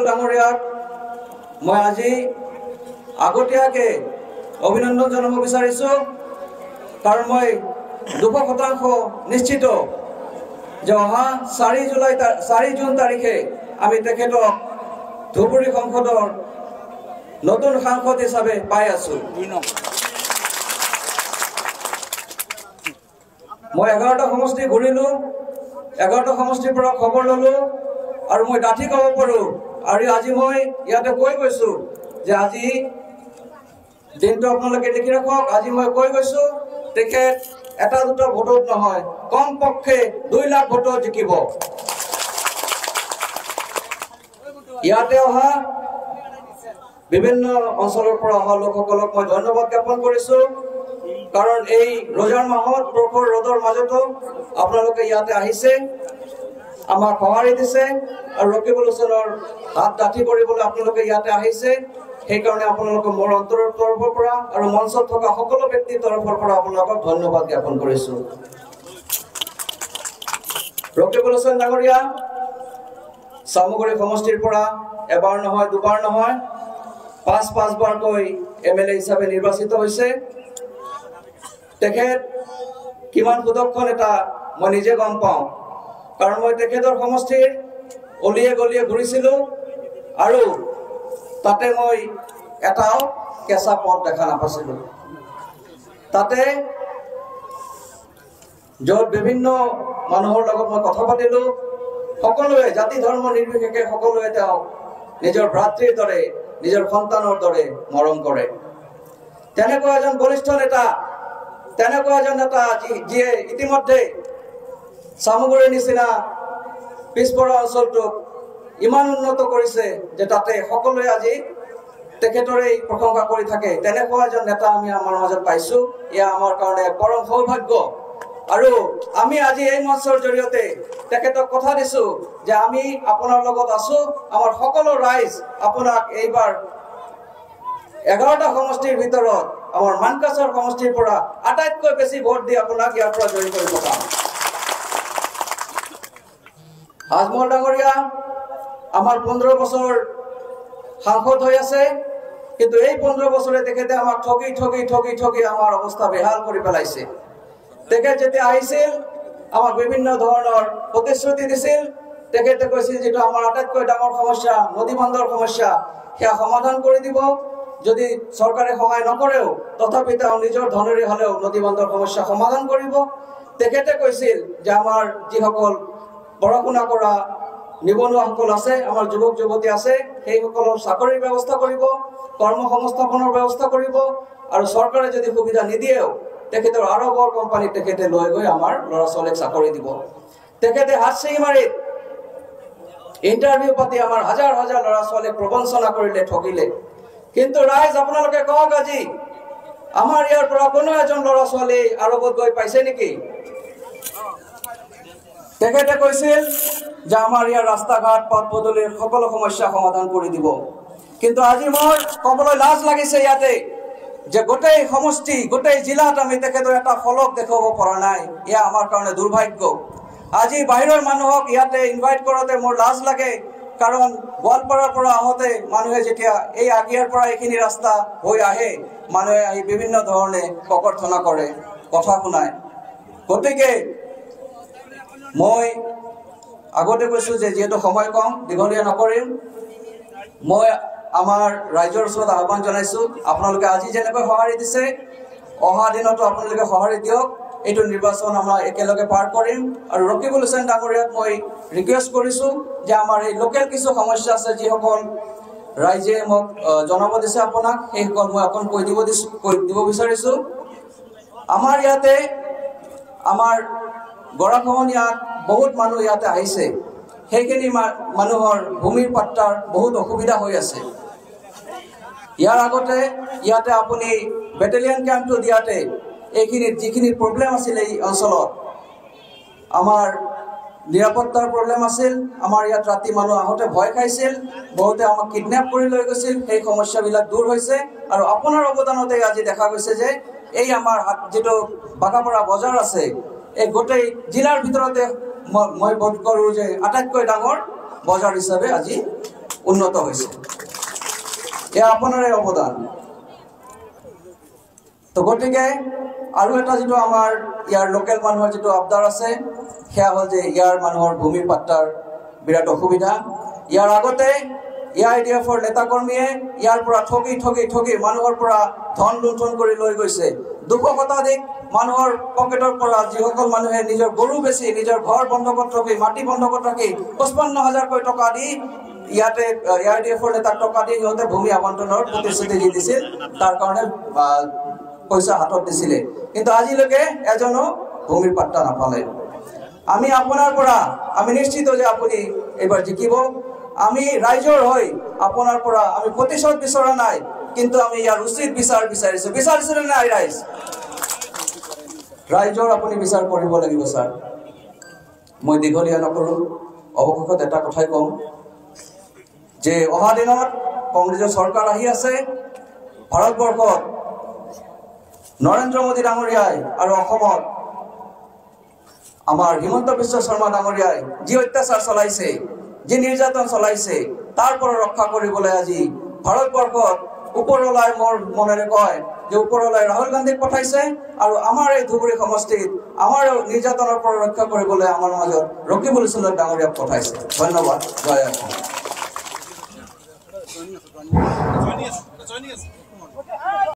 ডাঙৰীয়াক মই আজি আগতীয়াকৈ অভিনন্দন জনাব বিচাৰিছোঁ, কাৰণ মই 200% নিশ্চিত যে অহা 4 জুন তাৰিখে আমি তেখেতক ধুবুৰী সংসদৰ নতুন সাংসদ হিচাপে পাই আছোঁ। মই 11টা সমষ্টি ঘূৰিলোঁ, 11টা সমষ্টিৰ পৰা খবৰ ল'লোঁ আৰু মই ডাঠি ক'ব পাৰোঁ। আৰু আজি মই ইয়াতে কৈ গৈছোঁ যে আজি দিনটো আপোনালোকে দেখি ৰাখক। আজি মই কৈ গৈছোঁ তেখেত এটা দুটা ভোটত নহয়, কমপক্ষে 2 লাখ ভোটত জিকিব। ইয়াতে অহা বিভিন্ন অঞ্চলৰ পৰা অহা লোকসকলক মই ধন্যবাদ জ্ঞাপন কৰিছোঁ, কাৰণ এই ৰজাৰ মাহত প্ৰখৰ ৰ'দৰ মাজতো আপোনালোকে ইয়াতে আহিছে, আমাক সঁহাৰি দিছে আৰু ৰকিবুল হুছেইনৰ হাত ডাঠি কৰিবলৈ আপোনালোকে ইয়াতে আহিছে। সেইকাৰণে আপোনালোকক মোৰ অন্তৰৰ তৰফৰ পৰা আৰু মঞ্চত থকা সকলো ব্যক্তিৰ তৰফৰ পৰা আপোনালোকক ধন্যবাদ জ্ঞাপন কৰিছোঁ। ৰকিবুল হুছেইন ডাঙৰীয়া চামগুৰি সমষ্টিৰ পৰা এবাৰ নহয়, দুবাৰ নহয়, 5 বাৰকৈ MLA হিচাপে নিৰ্বাচিত হৈছে। তেখেত কিমান সুদক্ষ নেতা মই নিজে গম পাওঁ, কাৰণ মই তেখেতৰ সমষ্টিৰ অলিয়ে গলিয়ে ঘূৰিছিলোঁ আৰু তাতে মই এটাও কেঁচা পথ দেখা নাপাইছিলোঁ। তাতে য'ত বিভিন্ন মানুহৰ লগত মই কথা পাতিলোঁ, সকলোৱে জাতি ধৰ্ম নিৰ্বিশেষে সকলোৱে তেওঁক নিজৰ ভাতৃৰ দৰে, নিজৰ সন্তানৰ দৰে মৰম কৰে। তেনেকুৱা এজন বলিষ্ঠ নেতা, তেনেকুৱা এজন নেতা যিয়ে ইতিমধ্যে চামগুৰিৰ নিচিনা পিছপৰা অঞ্চলটোক ইমান উন্নত কৰিছে যে তাতে সকলোৱে আজি তেখেতৰে প্ৰশংসা কৰি থাকে। তেনেকুৱা এজন নেতা আমি আমাৰ মাজত পাইছোঁ। এয়া আমাৰ কাৰণে পৰম সৌভাগ্য। আৰু আমি আজি এই মঞ্চৰ জৰিয়তে তেখেতক কথা দিছোঁ যে আমি আপোনাৰ লগত আছোঁ। আমাৰ সকলো ৰাইজ আপোনাক এইবাৰ 11টা সমষ্টিৰ ভিতৰত আমাৰ মানকাছৰ সমষ্টিৰ পৰা আটাইতকৈ বেছি ভোট দি আপোনাক ইয়াৰ পৰা জয়ী কৰি পঠাম। আজমল ডাঙৰীয়া আমাৰ 15 বছৰ সাংসদ হৈ আছে, কিন্তু এই 15 বছৰে তেখেতে আমাক ঠগি আমাৰ অৱস্থা বেহাল কৰি পেলাইছে। তেখেত যেতিয়া আহিছিল আমাক বিভিন্ন ধৰণৰ প্ৰতিশ্ৰুতি দিছিল। তেখেতে কৈছিল যিটো আমাৰ আটাইতকৈ ডাঙৰ সমস্যা নদী বান্ধৰ সমস্যা, সেয়া সমাধান কৰি দিব। যদি চৰকাৰে সহায় নকৰেও তথাপি তেওঁ নিজৰ ধনেৰে হ'লেও নদী বান্ধৰ সমস্যা সমাধান কৰিব। তেখেতে কৈছিল যে আমাৰ যিসকল পঢ়া শুনা কৰা নিবনুৱাসকল আছে, আমাৰ যুৱক যুৱতী আছে, সেইসকলৰ চাকৰিৰ ব্যৱস্থা কৰিব, কৰ্ম সংস্থাপনৰ ব্যৱস্থা কৰিব। আৰু চৰকাৰে যদি সুবিধা নিদিয়েও তেখেতৰ আৰবৰ কোম্পানীত তেখেতে লৈ গৈ আমাৰ ল'ৰা ছোৱালীক চাকৰি দিব। তেখেতে হাতচিঙিমাৰীত ইণ্টাৰভিউ পাতি আমাৰ হাজাৰ হাজাৰ ল'ৰা ছোৱালীক প্ৰবঞ্চনা কৰিলে, ঠগিলে। কিন্তু ৰাইজ আপোনালোকে কওক, আজি আমাৰ ইয়াৰ পৰা কোনো এজন ল'ৰা ছোৱালী আৰবত গৈ পাইছে নেকি? তেখেতে কৈছিল যে আমাৰ ইয়াৰ ৰাস্তা ঘাট পথ পদূলিৰ সকলো সমস্যা সমাধান কৰি দিব। কিন্তু আজি মোৰ ক'বলৈ লাজ লাগিছে ইয়াতে যে গোটেই সমষ্টি, গোটেই জিলাত আমি তেখেতৰ এটা ফলক দেখুৱাব পৰা নাই। এয়া আমাৰ কাৰণে দুৰ্ভাগ্য। আজি বাহিৰৰ মানুহক ইয়াতে ইনভাইট কৰোঁতে মোৰ লাজ লাগে, কাৰণ গোৱালপাৰাৰ পৰা আহোঁতে মানুহে যেতিয়া এই আগিয়াৰ পৰা এইখিনি ৰাস্তা হৈ আহে, মানুহে আহি বিভিন্ন ধৰণে ককৰ্থনা কৰে, কথা শুনায়। গতিকে মই আগতে কৈছোঁ যে যিহেতু সময় কম, দীঘলীয়া নকৰিম। মই আমাৰ ৰাইজৰ ওচৰত আহ্বান জনাইছোঁ, আপোনালোকে আজি যেনেকৈ সঁহাৰি দিছে, অহা দিনতো আপোনালোকে সঁহাৰি দিয়ক। এইটো নিৰ্বাচন আমাৰ একেলগে পাৰ কৰিম। আৰু ৰকিবুল হুছেইন ডাঙৰীয়াক মই ৰিকুৱেষ্ট কৰিছোঁ যে আমাৰ এই লোকেল কিছু সমস্যা আছে, যিসকল ৰাইজে মোক জনাব দিছে আপোনাক, সেইসকল মই অকণ কৈ দিব বিচাৰিছোঁ। আমাৰ ইয়াতে আমাৰ গৰাখহনীয়াত বহুত মানুহ ইয়াতে আহিছে। সেইখিনি মানুহৰ ভূমিৰ পাট্টাৰ বহুত অসুবিধা হৈ আছে। ইয়াৰ আগতে ইয়াতে আপুনি বেটেলিয়ান কেম্পটো দিয়াতে এইখিনিত যিখিনি প্ৰব্লেম আছিল এই অঞ্চলত, আমাৰ নিৰাপত্তাৰ প্ৰব্লেম আছিল। আমাৰ ইয়াত ৰাতি মানুহ আহোঁতে ভয় খাইছিল, বহুতে আমাক কিডনেপ কৰি লৈ গৈছিল। সেই সমস্যাবিলাক দূৰ হৈছে আৰু আপোনাৰ অৱদানতে আজি দেখা গৈছে যে এই আমাৰ যিটো বাগাপাৰা বজাৰ আছে, এই গোটেই জিলাৰ ভিতৰতে মই বোধ কৰোঁ যে আটাইতকৈ ডাঙৰ বজাৰ হিচাপে আজি উন্নত হৈছে এয়া আপোনাৰে অৱদান তো গতিকে আৰু এটা যেটো আমাৰ ইয়াৰ লোকেল মানুহৰ যেটো আবদাৰ আছে সেয়া হ'ল যে ইয়াৰ মানুহৰ ভূমিৰ পাট্টাৰ বিৰাট অসুবিধা ইয়াৰ আগতে AIDFৰ নেতাকৰ্মীয়ে ইয়াৰ পৰা ঠগি মানুহৰ পৰা ধন লুণ্ঠন কৰি লৈ গৈছে 200 শতাধিক মানুহৰ পকেটৰ পৰা যিসকল মানুহে নিজৰ গৰু বেচি নিজৰ ঘৰ বন্ধকত ৰাখি মাটি বন্ধকত ৰাখি 55000 কোটি টকা দি ইয়াতে AIDFৰ নেতাক টকা দি সিহঁতে ভূমি আবণ্টনৰ প্ৰতিশ্ৰুতি দি দিছিল তাৰ কাৰণে পইচা হাতত দিছিলে কিন্তু আজিলৈকে এজনো ভূমিৰ পাট্টা নাপালে আমি আপোনাৰ পৰা আমি নিশ্চিত যে আপুনি এবাৰ জিকিব আমি ৰাইজৰ হৈ আপোনাৰ পৰা আমি প্ৰতিশোধ বিচৰা নাই কিন্তু আমি ইয়াৰ উচিত বিচাৰিছো নাই ৰাইজৰ আপুনি বিচাৰ কৰিব লাগিব স্যাৰ মই দীঘলীয়া নকৰো অৱশেষত এটা কথাই কম যে অহা দিনত কংগ্ৰেছৰ চৰকাৰ আহি আছে ভাৰতবৰ্ষত নৰেন্দ্ৰ মোদী ডাঙৰীয়াই আৰু অসমত আমাৰ হিমন্ত বিশ্ব শৰ্মা ডাঙৰীয়াই যি অত্যাচাৰ চলাইছে যি নিৰ্যাতন চলাইছে তাৰ পৰা ৰক্ষা কৰিবলৈ আজি ভাৰতবৰ্ষত ওপৰলাই মোৰ মনেৰে কয় যে ওপৰলাই ৰাহুল গান্ধীক পঠাইছে আৰু আমাৰ এই ধুবুৰী সমষ্টিত আমাৰ নিৰ্যাতনৰ পৰা ৰক্ষা কৰিবলৈ আমাৰ মাজত ৰকিবুল ইছলাম ডাঙৰীয়াক পঠাইছে ধন্যবাদ জয় অসম